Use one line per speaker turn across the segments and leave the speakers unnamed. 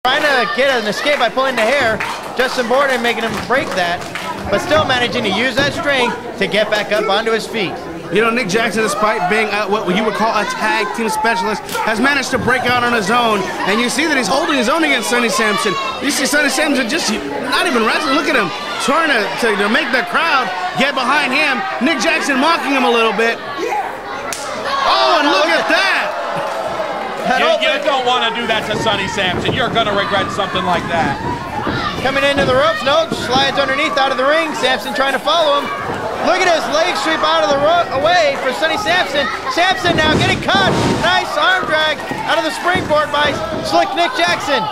Trying to get an escape by pulling the hair. Justin Borden making him break that, but still managing to use that strength to get back up onto his feet.
You know, Nick Jackson, despite being what you would call a tag team specialist, has managed to break out on his own, and you see that he's holding his own against Sonny Samson. You see Sonny Samson just not even wrestling. Look at him trying to make the crowd get behind him. Nick Jackson mocking him a little bit. Oh, and look at that!
You don't want to do that to Sonny Samson. You're going to regret something like that.
Coming into the ropes, no, slides underneath out of the ring. Samson trying to follow him. Look at his leg sweep out of the away for Sonny Samson. Samson now getting caught. Nice arm drag out of the springboard by Slick Nick Jackson.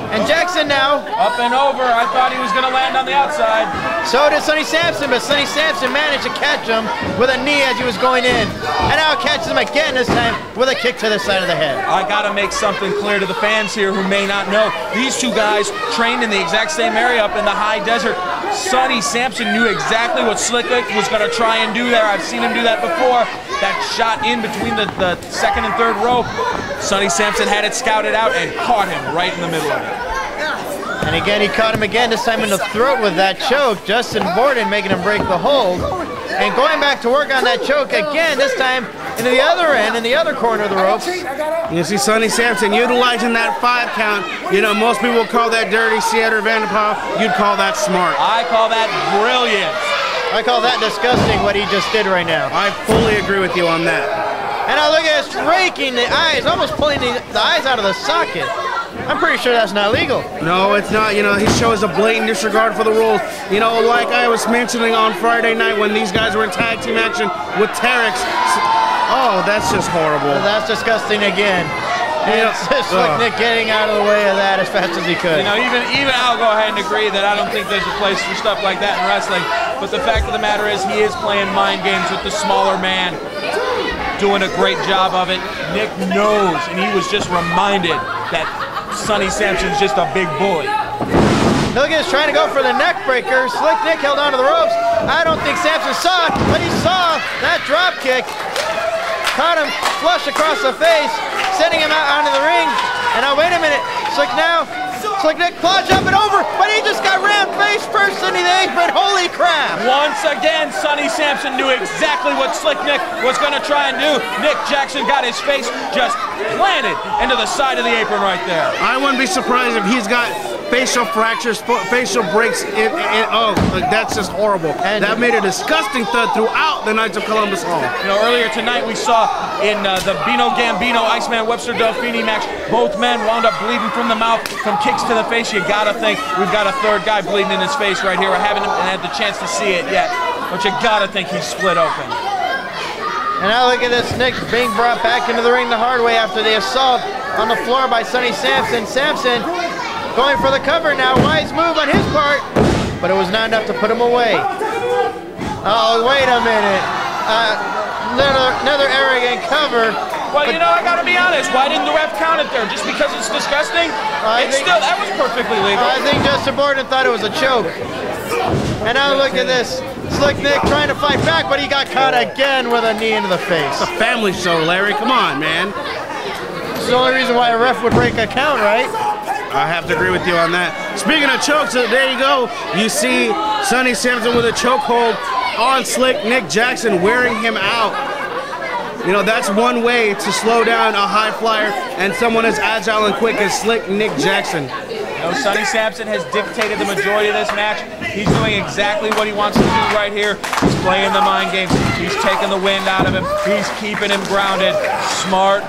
And Jackson now
up and over. I thought he was going to land on the outside.
So did Sonny Samson, but Sonny Samson managed to catch him with a knee as he was going in. And now catches him again, this time with a kick to the side of the head.
I got to make something clear to the fans here who may not know. These two guys trained in the exact same area up in the high desert. Sonny Samson knew exactly what Slick Nick was going to try and do there. I've seen him do that before. That shot in between the second and third rope. Sonny Samson had it scouted out and caught him right in the middle of it.
And again, he caught him again, this time in the throat with that choke. Justin Borden making him break the hold. And going back to work on that choke again, this time into the other end, in the other corner of the ropes.
You see Sonny Samson utilizing that 5 count. You know, most people call that dirty, Cedar Vanderpaal. You'd call that smart.
I call that brilliant.
I call that disgusting, what he just did right now.
I fully agree with you on that.
And now look at this, raking the eyes, almost pulling the eyes out of the socket. I'm pretty sure that's not legal.
No, it's not. You know, he shows a blatant disregard for the rules. You know, like I was mentioning on Friday night when these guys were in tag team action with Terex. Oh, that's just horrible.
That's disgusting again. And it's just like Nick getting out of the way of that as fast as he could.
You know, even I'll go ahead and agree that I don't think there's a place for stuff like that in wrestling. But the fact of the matter is he is playing mind games with the smaller man, doing a great job of it. Nick knows, and he was just reminded that Sonny Samson's just a big bully.
Look at this, trying to go for the neck breaker. Slick Nick held onto the ropes. I don't think Samson saw it, but he saw that drop kick. Caught him flush across the face, sending him out onto the ring. And now wait a minute, Slick Nick plunged up and over, but he just got rammed face first into the apron. Holy crap!
Once again, Sonny Samson knew exactly what Slick Nick was going to try and do. Nick Jackson got his face just planted into the side of the apron right there.
I wouldn't be surprised if he's got facial fractures, facial breaks. Oh, that's just horrible. And that made a disgusting thud throughout the Knights of Columbus Hall.
You know, earlier tonight we saw in the Bino Gambino Iceman Webster Delfini match, both men wound up bleeding from the mouth from kicks to the face. You gotta think we've got a third guy bleeding in his face right here. I haven't had the chance to see it yet, but you gotta think he's split open.
And now look at this, Nick being brought back into the ring the hard way after the assault on the floor by Sonny Samson. Samson going for the cover now, wise move on his part, but it was not enough to put him away. Oh, wait a minute. Another arrogant cover.
Well, you know, I gotta be honest, why didn't the ref count it there? Just because it's disgusting? That was perfectly legal.
I think Justin Borden thought it was a choke. And now look at this. Slick Nick trying to fight back, but he got caught again with a knee into the face.
It's a family show, Larry. Come on, man.
It's the only reason why a ref would break a count, right?
I have to agree with you on that. Speaking of chokes, there you go. You see Sonny Samson with a chokehold on Slick Nick Jackson, wearing him out. You know, that's one way to slow down a high flyer and someone as agile and quick as Slick Nick Jackson.
You know, Sonny Samson has dictated the majority of this match. He's doing exactly what he wants to do right here. He's playing the mind games. He's taking the wind out of him. He's keeping him grounded. Smart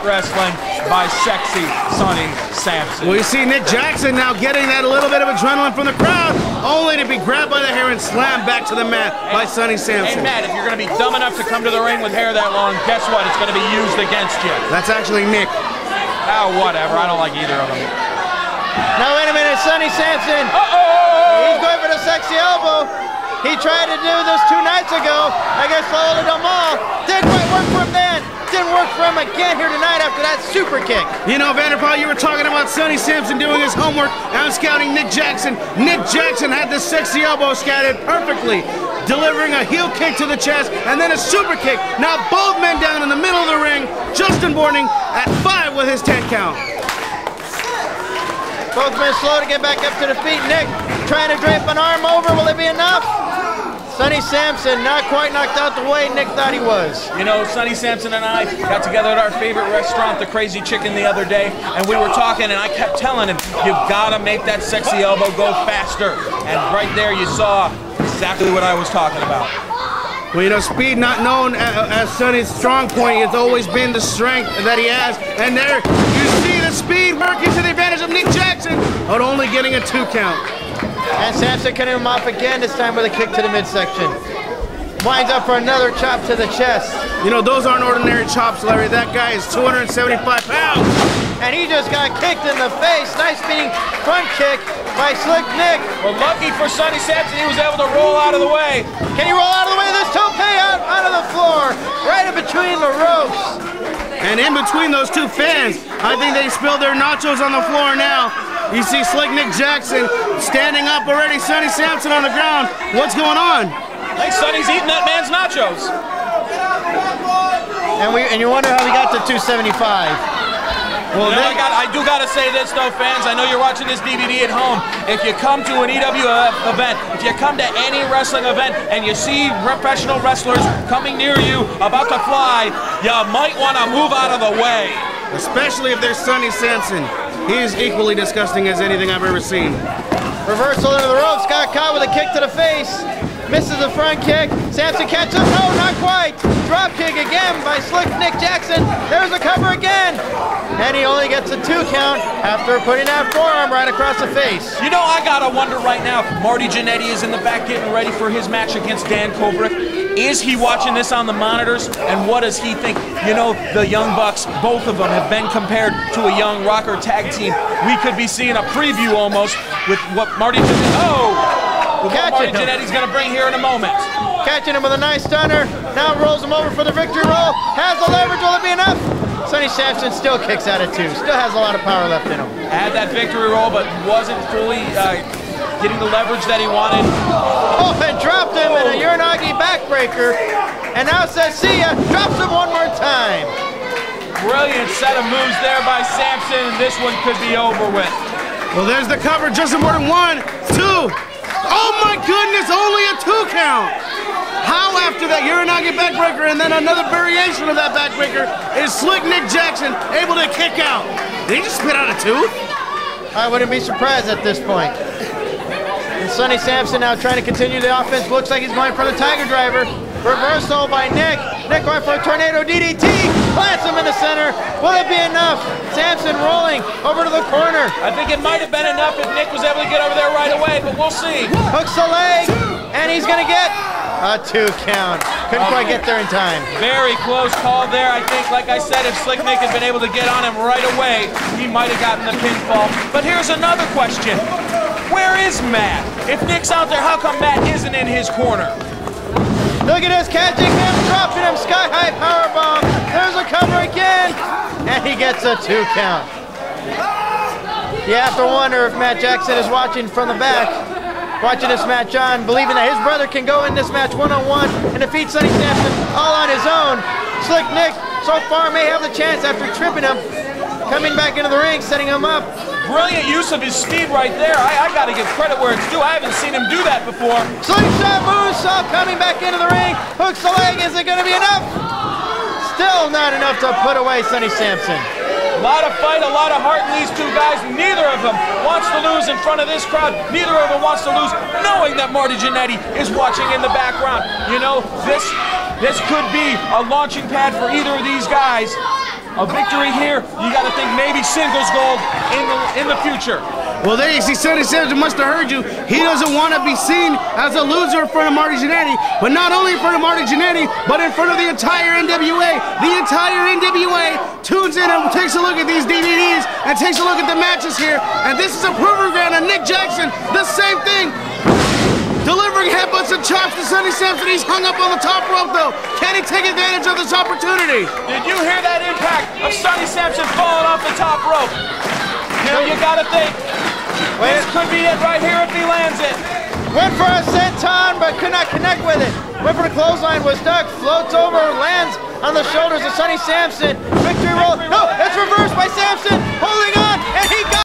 wrestling by sexy Sonny Samson.
Well, you see Nick Jackson now getting that little bit of adrenaline from the crowd, only to be grabbed by the hair and slammed back to the mat by Sonny Samson.
Hey, Matt, if you're going to be dumb enough to come to the ring with hair that long, guess what? It's going to be used against you.
That's actually Nick.
Oh, whatever. I don't like either of them.
Now, wait a minute. Sonny Samson. He's going for the sexy elbow. He tried to do this 2 nights ago against Lola Damal. Didn't quite work for him then. Didn't work for him again here tonight after that super kick.
You know, Vanderpaal, you were talking about Sonny Samson doing his homework. I'm scouting Nick Jackson. Nick Jackson had the sexy elbow scouted perfectly, delivering a heel kick to the chest and then a super kick. Now both men down in the middle of the ring. Justin Borden at 5 with his 10 count.
Both men slow to get back up to the feet. Nick trying to drape an arm over. Will it be enough? Sonny Samson not quite knocked out the way Nick thought he was.
You know, Sonny Samson and I got together at our favorite restaurant, the Crazy Chicken, the other day, and we were talking, and I kept telling him, you gotta make that sexy elbow go faster. And right there you saw exactly what I was talking about.
Well, you know, speed not known as Sonny's strong point. It's always been the strength that he has. And there you see the speed working to the advantage of Nick Jackson, but only getting a 2 count.
And Samson cutting him off again, this time with a kick to the midsection. Winds up for another chop to the chest.
You know, those aren't ordinary chops, Larry. That guy is 275 pounds.
And he just got kicked in the face. Nice spinning front kick by Slick Nick.
Well, lucky for Sonny Samson, he was able to roll out of the way.
Can he roll out of the way? This tope out onto the floor, right in between the ropes.
And in between those two fans, I think they spilled their nachos on the floor now. You see Slick Nick Jackson standing up already, Sonny Samson on the ground. What's going on?
I think Sonny's eating that man's nachos.
And you wonder how he got to 275.
Well, you know, I do got to say this, though, fans. I know you're watching this DVD at home. If you come to an EWF event, if you come to any wrestling event and you see professional wrestlers coming near you, about to fly, you might want to move out of the way.
Especially if there's Sonny Samson. He is equally disgusting as anything I've ever seen.
Reversal into the ropes, got caught with a kick to the face. Misses the front kick. Samson catches up. No, not quite. Drop kick again by Slick Nick Jackson. There's a cover again. And he only gets a 2 count after putting that forearm right across the face.
You know, I gotta wonder right now, Marty Jannetty is in the back getting ready for his match against Dan Kobrick. Is he watching this on the monitors? And what does he think? You know, the Young Bucks, both of them have been compared to a young rocker tag team. We could be seeing a preview almost with what Marty Jannetty's going to bring here in a moment.
Catching him with a nice stunner. Now rolls him over for the victory roll. Has the leverage. Will it be enough? Sonny Samson still kicks out at 2. Still has a lot of power left in him.
Had that victory roll, but wasn't fully getting the leverage that he wanted.
Oh, and dropped him in a Uranagi backbreaker. And now says, see ya. Drops him one more time.
Brilliant set of moves there by Samson, and this one could be over with.
Well, there's the cover. Just more than 1, 2. Oh my goodness, only a 2 count. How after that Uranagi backbreaker and then another variation of that backbreaker is Slick Nick Jackson able to kick out? Did he just spit out a tooth?
I wouldn't be surprised at this point. And Sonny Samson now trying to continue the offense. Looks like he's going for the Tiger Driver. Reversal by Nick. Nick going for a Tornado DDT. Plants him in the center. Will it be enough? Samson rolling over to the corner.
I think it might have been enough if Nick was able to get over there right away, but we'll see.
Hooks the leg, and he's going to get a 2 count. Couldn't quite get there in time.
Very close call there. I think, like I said, if Slick Nick had been able to get on him right away, he might have gotten the pinfall. But here's another question. Where is Matt? If Nick's out there, how come Matt isn't in his corner?
Look at this, catching him, dropping him, sky-high powerbomb. There's a cover again, and he gets a 2 count. You have to wonder if Matt Jackson is watching from the back, watching this match on, believing that his brother can go in this match one-on-one and defeat Sonny Samson all on his own. Slick Nick so far may have the chance after tripping him, coming back into the ring, setting him up.
Brilliant use of his speed right there. I got to give credit where it's due. I haven't seen him do that before.
Slingshot moonsault coming back into the ring. Hooks the leg. Is it going to be enough? Still not enough to put away Sonny Samson.
A lot of fight, a lot of heart in these two guys. Neither of them wants to lose in front of this crowd. Neither of them wants to lose knowing that Marty Jannetty is watching in the background. You know, this could be a launching pad for either of these guys. A victory here, you got to think maybe singles gold in the future.
Well, there you see Sonny Samson must have heard you. He doesn't want to be seen as a loser in front of Marty Jannetty, but not only in front of Marty Jannetty, but in front of the entire NWA. The entire NWA tunes in and takes a look at these DVDs and takes a look at the matches here. And this is a proving ground of Nick Jackson, the same thing. Delivering headbutts and chops to Sonny Samson. He's hung up on the top rope, though. Can he take advantage of this opportunity?
Did you hear that impact of Sonny Samson falling off the top rope? You know, you got to think, this could be it right here if he lands it.
Went for a senton, but could not connect with it. Went for the clothesline, was stuck, floats over, lands on the shoulders of Sonny Samson. Victory roll. No, it's reversed by Samson, holding on, and he got